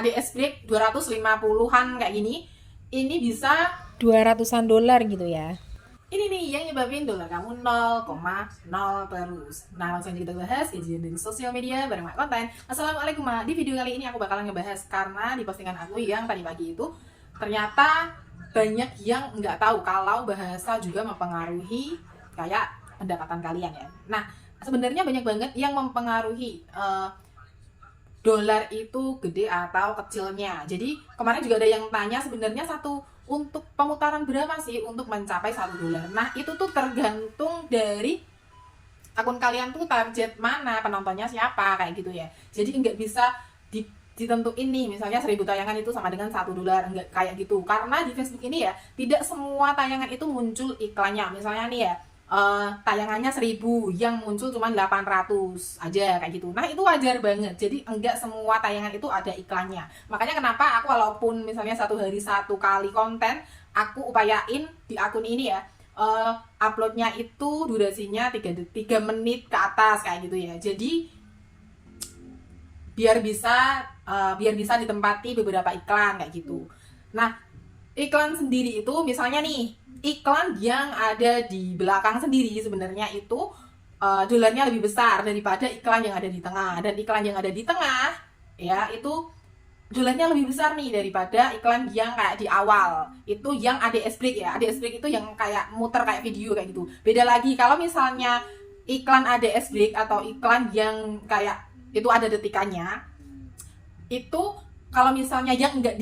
ADS break 250-an kayak gini, ini bisa 200-an dolar gitu ya. ini nih yang nyebabin dolar kamu 0,0 terus. Nah, langsung aja kita bahas kejadian dari sosial media bareng Mak Konten. Assalamualaikum Mak. Di video kali ini aku bakalan ngebahas karena di postingan aku yang tadi pagi itu ternyata banyak yang nggak tahu kalau bahasa juga mempengaruhi kayak pendapatan kalian ya. Nah, sebenarnya banyak banget yang mempengaruhi dolar itu gede atau kecilnya. Jadi kemarin juga ada yang tanya sebenarnya untuk pemutaran berapa sih untuk mencapai $1. Nah itu tuh tergantung dari akun kalian tuh target mana, penontonnya siapa kayak gitu ya. Jadi nggak bisa ditentuin nih misalnya 1.000 tayangan itu sama dengan $1, nggak kayak gitu. Karena di Facebook ini ya tidak semua tayangan itu muncul iklannya. Misalnya nih ya tayangannya 1.000 yang muncul cuma 800 aja kayak gitu. Nah itu wajar banget. Jadi enggak semua tayangan itu ada iklannya. Makanya kenapa aku walaupun misalnya satu hari satu kali konten, aku upayain di akun ini ya uploadnya itu durasinya 3 menit ke atas kayak gitu ya. Jadi biar bisa ditempati beberapa iklan kayak gitu. Nah iklan sendiri itu misalnya nih iklan yang ada di belakang sendiri sebenarnya itu dolarnya lebih besar daripada iklan yang ada di tengah, dan iklan yang ada di tengah ya itu dolarnya lebih besar nih daripada iklan yang kayak di awal itu yang ADS break ya. ADS break itu yang kayak muter kayak video kayak gitu. Beda lagi kalau misalnya iklan ADS break atau iklan yang kayak itu ada detikannya, itu kalau misalnya yang nggak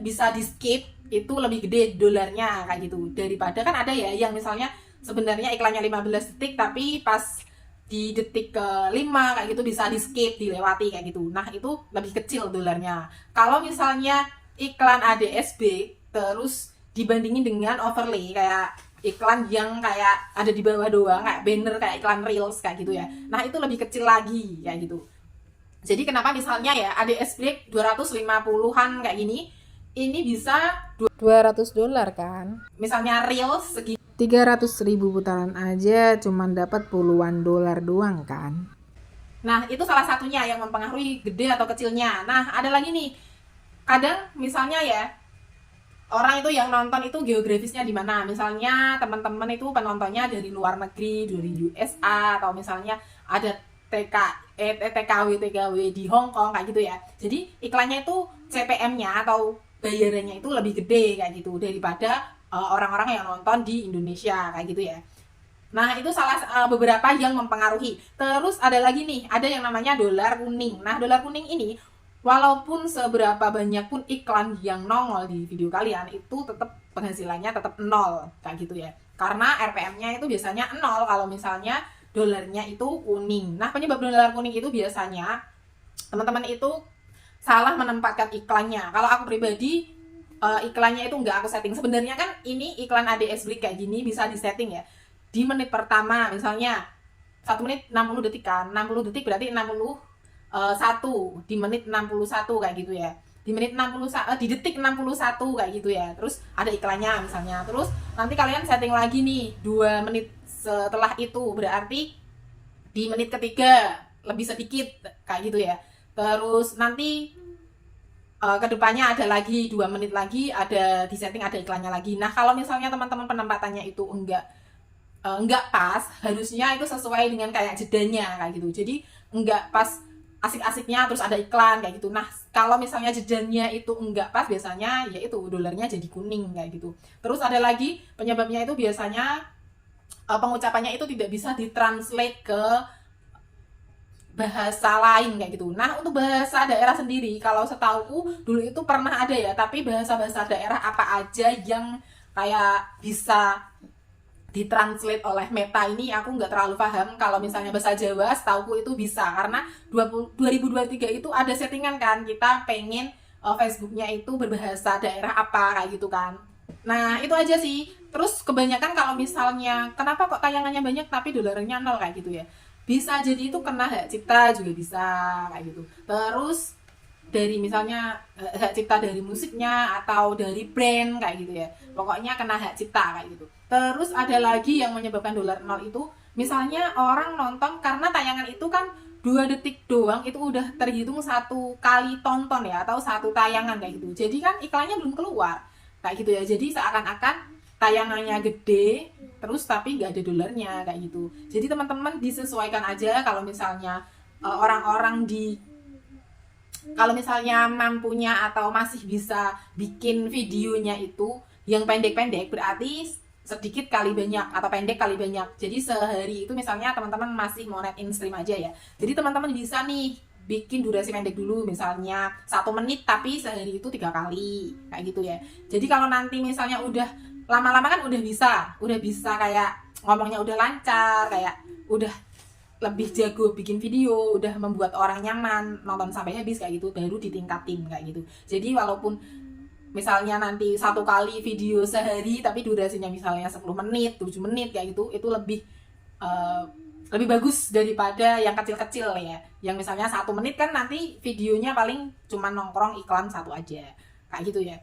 bisa di skip itu lebih gede dolarnya kayak gitu, daripada kan ada ya yang misalnya sebenarnya iklannya 15 detik tapi pas di detik ke 5 kayak gitu bisa di skip, dilewati kayak gitu. Nah itu lebih kecil dolarnya. Kalau misalnya iklan ADSB terus dibandingin dengan overlay kayak iklan yang kayak ada di bawah doang kayak banner kayak iklan reels kayak gitu ya, nah itu lebih kecil lagi kayak gitu. Jadi kenapa misalnya ya ADS break 250-an kayak gini, ini bisa 200 dolar kan. misalnya reels segi 300.000 putaran aja cuman dapat puluhan dolar doang kan. Nah, itu salah satunya yang mempengaruhi gede atau kecilnya. Nah, ada lagi nih. Kadang misalnya ya, orang itu yang nonton itu geografisnya di mana. Misalnya teman-teman itu penontonnya dari luar negeri, dari USA, atau misalnya ada TKW di Hong Kong kayak gitu ya. Jadi iklannya itu CPM-nya atau bayarannya itu lebih gede kayak gitu daripada orang-orang yang nonton di Indonesia kayak gitu ya. Nah, itu beberapa yang mempengaruhi. Terus ada lagi nih, ada yang namanya dolar kuning. Nah, dolar kuning ini walaupun seberapa banyak pun iklan yang nongol di video kalian itu tetap penghasilannya tetap nol kayak gitu ya. Karena RPM-nya itu biasanya nol kalau misalnya dolarnya itu kuning. Nah, penyebab dolar kuning itu biasanya teman-teman itu salah menempatkan iklannya. Kalau aku pribadi iklannya itu nggak aku setting. Sebenarnya kan ini iklan ADS break kayak gini bisa disetting ya. Di menit pertama misalnya 1 menit 60 detik kan, 60 detik berarti 61 di menit 61 kayak gitu ya. Di menit 61 di detik 61 kayak gitu ya. Terus ada iklannya misalnya. Terus nanti kalian setting lagi nih 2 menit setelah itu berarti di menit ketiga lebih sedikit kayak gitu ya. Terus nanti kedepannya ada lagi 2 menit lagi ada di setting ada iklannya lagi. Nah kalau misalnya teman-teman penempatannya itu enggak pas, harusnya itu sesuai dengan kayak jedanya kayak gitu. Jadi enggak pas asik-asiknya terus ada iklan kayak gitu. Nah kalau misalnya jedanya itu enggak pas, biasanya ya itu dolarnya jadi kuning kayak gitu. Terus ada lagi penyebabnya itu biasanya pengucapannya itu tidak bisa ditranslate ke bahasa lain kayak gitu. Nah untuk bahasa daerah sendiri kalau setauku dulu itu pernah ada ya, tapi bahasa-bahasa daerah apa aja yang kayak bisa ditranslate oleh Meta ini aku nggak terlalu paham. Kalau misalnya bahasa Jawa setauku itu bisa, karena 2023 itu ada settingan kan kita pengen Facebooknya itu berbahasa daerah apa kayak gitu kan. Nah itu aja sih. Terus kebanyakan kalau misalnya kenapa kok tayangannya banyak tapi dolarnya nol kayak gitu ya, bisa jadi itu kena hak cipta juga bisa kayak gitu. Terus dari misalnya hak cipta dari musiknya atau dari brand kayak gitu ya, pokoknya kena hak cipta kayak gitu. Terus ada lagi yang menyebabkan dolar nol itu misalnya orang nonton karena tayangan itu kan 2 detik doang itu udah terhitung 1 kali tonton ya, atau 1 tayangan kayak gitu. Jadi kan iklannya belum keluar kayak gitu ya. Jadi seakan-akan tayangannya gede terus tapi nggak ada dolarnya kayak gitu. Jadi teman-teman disesuaikan aja kalau misalnya orang-orang kalau misalnya mampunya atau masih bisa bikin videonya itu yang pendek-pendek, berarti sedikit kali banyak atau pendek kali banyak. Jadi sehari itu misalnya teman-teman masih mau net in stream aja ya. Jadi teman-teman bisa nih bikin durasi pendek dulu, misalnya 1 menit tapi sehari itu 3 kali kayak gitu ya. Jadi kalau nanti misalnya udah lama-lama kan udah bisa kayak ngomongnya udah lancar, kayak udah lebih jago bikin video, udah membuat orang nyaman nonton sampai habis kayak gitu, baru ditingkatin kayak gitu. Jadi walaupun misalnya nanti 1 kali video sehari tapi durasinya misalnya 10 menit, 7 menit kayak gitu, itu lebih bagus daripada yang kecil-kecil ya. Yang misalnya 1 menit kan nanti videonya paling cuma nongkrong iklan 1 aja kayak gitu ya.